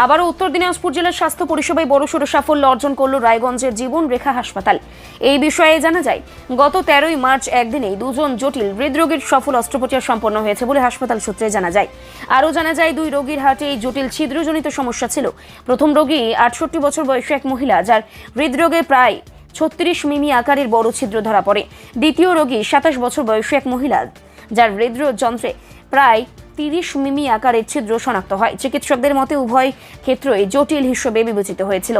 আবারও উত্তর দিনাজপুর জেলার স্বাস্থ্য পরিষেবায় বড়সড় সাফল্য অর্জন করল রায়গঞ্জের জীবন রেখা হাসপাতাল। এই বিষয়ে জানা যায়, গত 13ই মার্চ একদিনেই দুজন জটিল হৃদরোগীর সফল অস্ত্রোপচার সম্পন্ন হয়েছে বলে হাসপাতাল সূত্রে জানা যায়। আরও জানা যায়, দুই রোগীর হার্টে এই জটিল ছিদ্রজনিত সমস্যা ছিল। প্রথম রোগী 68 বছর বয়সী এক মহিলা, যার হৃদরোগে প্রায় 36 মিমি আকারের বড় ছিদ্র ধরা পড়ে। দ্বিতীয় রোগী 27 বছর বয়সী এক মহিলা, যার হৃদযন্ত্রে প্রায় 30 মিমি আকারের ছিদ্র শনাক্ত হয়। চিকিৎসকদের মতে উভয় ক্ষেত্রেই জটিল হিসেবে বিবেচিত হয়েছিল।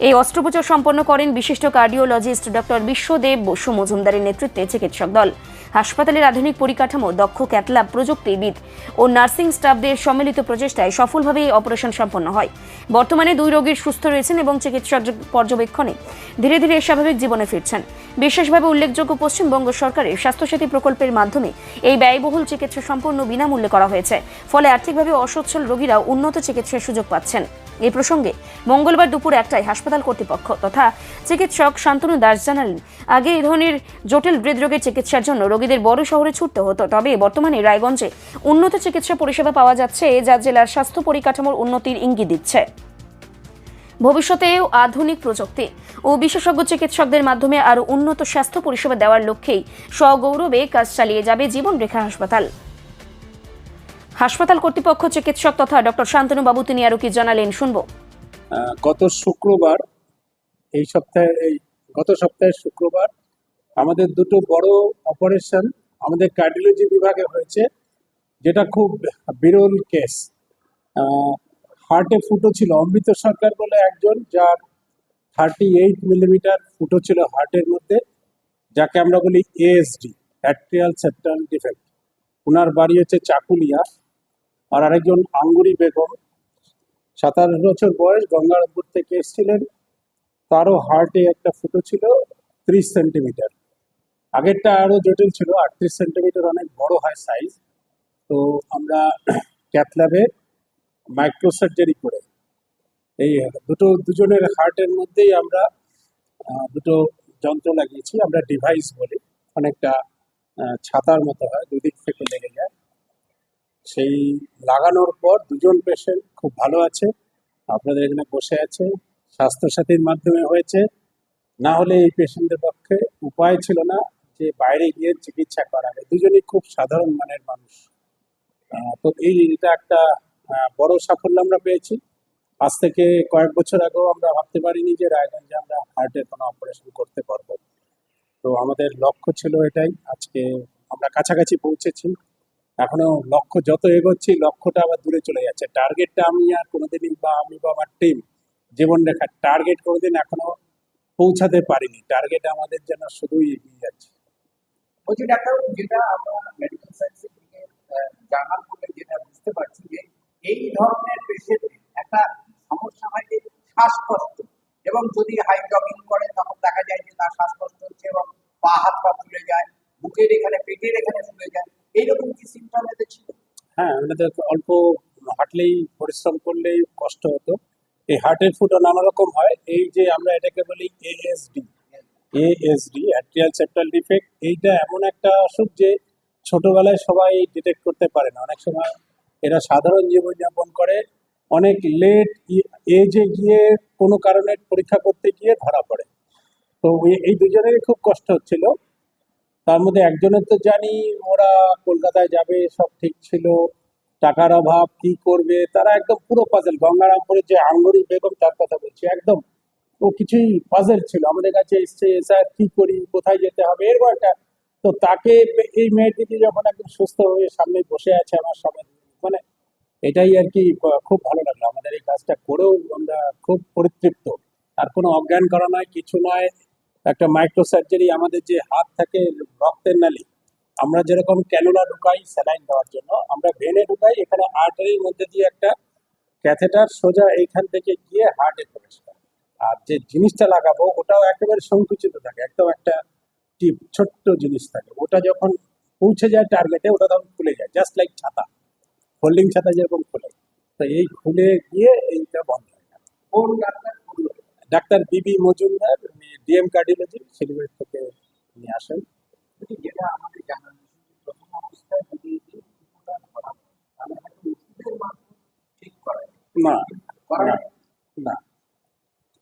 এই অস্ত্রোপচার সম্পন্ন করেন বিশিষ্ট কার্ডিওলজিস্ট ডক্টর বিশ্বদেব বসু মজুমদারের নেতৃত্বে চিকিৎসক দল। হাসপাতালের আধুনিক পরিকাঠামো, দক্ষ ক্যাথল্যাব প্রযুক্তিবিদ ও নার্সিং স্টাফদের সম্মিলিত প্রচেষ্টায় সফলভাবে এই অপারেশন সম্পন্ন হয়। বর্তমানে দুই রোগীর সুস্থ রয়েছেন এবং চিকিৎসক পর্যবেক্ষণে ধীরে ধীরে স্বাভাবিক জীবনে ফিরছেন। বিশেষভাবে উল্লেখযোগ্য, পশ্চিমবঙ্গ সরকারের স্বাস্থ্যসাথী প্রকল্পের মাধ্যমে এই ব্যয়বহুল চিকিৎসা সম্পূর্ণ বিনামূল্যে করা হয়েছে। ফলে আর্থিকভাবে অসচ্ছল রোগীরাও উন্নত চিকিৎসার সুযোগ পাচ্ছেন। এই প্রসঙ্গে মঙ্গলবার দুপুর 1টায় হাসপাতাল কর্তৃপক্ষ তথা চিকিৎসক শান্তনু দাস জানালেন, আগে এই ধরনের জটিল হৃদরোগের চিকিৎসার জন্য রোগীদের বড় শহরে ছুটতে হতো, তবে বর্তমানে রায়গঞ্জে উন্নত চিকিৎসা পরিষেবা পাওয়া যাচ্ছে, যা জেলার স্বাস্থ্য পরিকাঠামোর উন্নতির ইঙ্গিত দিচ্ছে। ভবিষ্যতেও আধুনিক প্রযুক্তি ও বিশেষজ্ঞ চিকিৎসকদের মাধ্যমে আরও উন্নত স্বাস্থ্য পরিষেবা দেওয়ার লক্ষ্যেই সগৌরবে কাজ চালিয়ে যাবে জীবন রেখা হাসপাতাল। হাসপাতাল কর্তৃপক্ষ, চিকিৎসক তথা ডক্টর শান্তনু বাবু তিনি আরো কি জানালেন, শুনবো। গত সপ্তাহের শুক্রবার আমাদের দুটো বড় অপারেশন আমাদের কার্ডিওলজি বিভাগে হয়েছে, যেটা খুব বিরল কেস। হার্টে ফুটো ছিল অমৃত সরকার বলে একজন, যার 38 মিলিমিটার ফুটো ছিল হার্টের মধ্যে, যাকে আমরা বলি এএসডি, অ্যাট্রিয়াল সেপ্টাল ডিফেক্ট। ওনার বাড়ি হচ্ছে চাকুলিয়া। আর আরেকজন আঙ্গুরি বেগম, 27 বছর বয়স, গঙ্গারামপুর থেকে এসেছিলেন। তারও হার্টে একটা ফুটো ছিল 30 সেন্টিমিটার। আগেরটা আরও জটিল ছিল, 38 সেন্টিমিটার, অনেক বড় হয় সাইজ। তো আমরা ক্যাথল্যাবে মাইক্রোসার্জারি করে এই দুজনের হার্টের মধ্যেই আমরা দুটো যন্ত্র লাগিয়েছি, আমরা ডিভাইস বলি। অনেকটা ছাতার মতো হয়, দুদিক থেকে লেগে যায়। সেই লাগানোর পর দুজন পেশেন্ট খুব ভালো আছে, আপনাদের এখানে বসে আছে। স্বাস্থ্যসাথীর মাধ্যমে হয়েছে, না হলে এই পেশেন্টদের পক্ষে উপায় ছিল না যে বাইরে গিয়ে চিকিৎসা করাবে। দুজনেই খুব সাধারণ মানের মানুষ। তো এটা একটা বড় সাফল্য আমরা পেয়েছি। আজ থেকে কয়েক বছর আগেও আমরা ভাবতে পারিনি যে রায়গঞ্জে আমরা হার্টের কোনো অপারেশন করতে পারবো। তো আমাদের লক্ষ্য ছিল এটাই। আজকে আমরা কাছাকাছি পৌঁছেছি। এখনো লক্ষ্য যত এগোচ্ছি, লক্ষ্যটা আবার দূরে চলে যাচ্ছে। টার্গেটটা আমি আর কোনোদিনই আমি বা আমার টিম জীবন রেখার টার্গেট কোনোদিন এখনো পৌঁছাতে পারিনি। টার্গেট আমাদের যেন শুধুই এগিয়ে যাচ্ছে। বলছি ডাক্তার, যেটা আমরা মেডিকেল সায়েন্সের দিকে জার্নাল পড়লে যেটা বুঝতে পারছি যে এই ধরনের পেশেন্টের একটা সমস্যা হয় যে শ্বাসকষ্ট, এবং যদি হাই জগিং করে তখন দেখা যায় যে তার শ্বাসকষ্ট হচ্ছে এবং পা হাত পা ফুলে যায়, বুকের এখানে, পেটের এখানে ফুলে যায়। এইরকম কি সিমটম এতে ছিল? হ্যাঁ, আমাদের অল্প হাঁটলেই, পরিশ্রম করলেই কষ্ট হতো। এই হার্টের ফুটো নানা রকম হয়। এই যে আমরা এটাকে বলি এএসডি, অ্যাট্রিয়াল সেপ্টাল ডিফেক্ট। এইটা এমন একটা অসুখ যে ছোটবেলায় সবাই ডিটেক্ট করতে পারে না। অনেক সময় এরা সাধারণ জীবনযাপন করে, অনেক লেট এজে গিয়ে কোনো কারণে পরীক্ষা করতে গিয়ে ধরা পড়ে। তো এই দুজনেরই খুব কষ্ট হচ্ছিল। তার মধ্যে একজনের তো জানি ওরা কলকাতায় যাবে, সব ঠিক ছিল, টাকার অভাব, কি করবে তারা, একদম পুরো পাজেল। গঙ্গারামপুরের যে আঙ্গুরি বেগম, তার কথা বলছি, একদম ও কিছুই পাজেল ছিল। আমাদের কাছে এসছে, স্যার কি করি, কোথায় যেতে হবে, এরকম একটা। তো তাকে, এই মেয়েটিকে যখন একদম সুস্থ হয়ে সামনে বসে আছে আমার সামনে, মানে এটাই আর কি খুব ভালো লাগলো। আমাদের এই কাজটা করেও আমরা খুব পরিতৃপ্ত। আর কোনো অজ্ঞান করা নয়, কিছু নয়। একটা মাইক্রো সার্জারি, আমাদের যে হাত থাকে রক্তের নালী, আমরা যেরকম ক্যানুলা ঢুকাই স্যালাইন দেওয়ার জন্য, আমরা ভেনে ঢুকাই। এখানে আর্টারির মধ্যে দিয়ে একটা ক্যাথেটার সোজা এইখান থেকে গিয়ে হার্টে প্রবেশ করে। আর যে জিনিসটা লাগাবো ওটাও একেবারে সংকুচিত থাকে, একদম একটা টিপ, ছোট্ট জিনিস থাকে। ওটা যখন পৌঁছে যায় টার্গেটে, ওটা তখন খুলে যায়, জাস্ট লাইক ছাতা, ফোল্ডিং ছাতা যেরকম খুলে। তো এই খুলে গিয়ে এইটা বন্ধ হয়। কোন ডাক্তার করলো? ডাক্তার বিবি মজুমদার, ডিএম কার্ডিওলজি, শিলিগুড়ি থেকে নিয়ে আসেন। যেটা আমাদের জানা প্রথম অবস্থায় যদি এই ফুটোটা ধরা হয়, তাহলে হয়তো ওষুধের মাধ্যমে ঠিক করা যায়। না, করা না, যায়? না,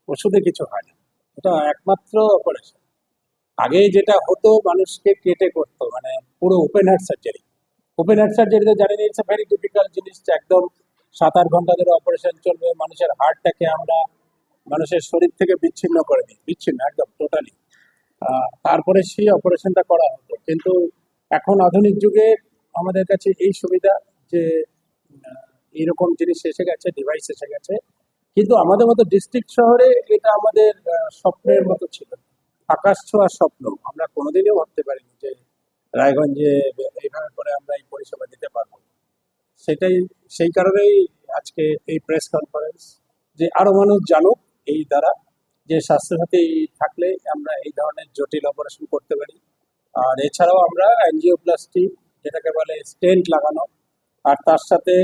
ওষুধে কিছু হয় না, এটা একমাত্র অপারেশন। আগে যেটা হতো মানুষকে কেটে করতো, মানে পুরো open heart surgery. Open heart সার্জারিতে জানেন ইটস ভেরি ডিফিকাল্ট জিনিস, একদম 7-8 ঘন্টা ধরে অপারেশন চলবে, মানুষের হার্টটাকে আমরা মানুষের শরীর থেকে বিচ্ছিন্ন করে দিই, বিচ্ছিন্ন একদম টোটালি। তারপরে সেই অপারেশনটা করা হতো, কিন্তু এখন আধুনিক যুগে আমাদের কাছে এই সুবিধা যে এইরকম জিনিস এসে গেছে, ডিভাইস এসে গেছে। কিন্তু আমাদের মতো ডিস্ট্রিক্ট শহরে এটা আমাদের স্বপ্নের মতো ছিল, আকাশ ছোঁয়ার স্বপ্ন। আমরা কোনোদিনও ভাবতে পারিনি যে রায়গঞ্জে এইভাবে করে আমরা এই পরিষেবা দিতে পারবো। সেটাই, সেই কারণেই আজকে এই প্রেস কনফারেন্স, যে আরো মানুষ জানুক এই দ্বারা যে স্বাস্থ্যসাথী থাকলে আমরা এই ধরনের জটিল অপারেশন করতে পারি। আর এছাড়াও আমরা অ্যাঞ্জিওপ্লাস্টি, যেটাকে বলে স্টেন্ট লাগানো, আর তার সাথে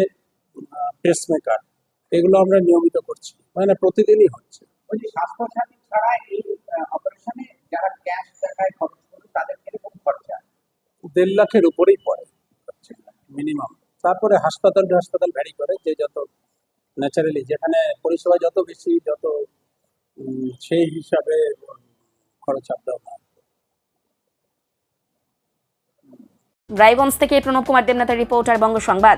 পেসমেকার, এগুলো আমরা নিয়মিত করছি, মানে প্রতিদিনই হচ্ছে। ওই যে স্বাস্থ্যসাথী ছাড়া এই অপারেশনে যারা ক্যাশ টাকায় খরচ করবে তাদের কিরকম খরচা? 1.5 লাখের উপরেই পড়ে মিনিমাম। তারপরে হাসপাতাল ভ্যারি করে, যে যত ন্যাচারালি যেখানে পরিষেবা যত বেশি, যত সেই হিসাবে খরচ আপনার। রায়গঞ্জ থেকে প্রণব কুমার দেবনাথের রিপোর্ট আর বঙ্গ সংবাদ।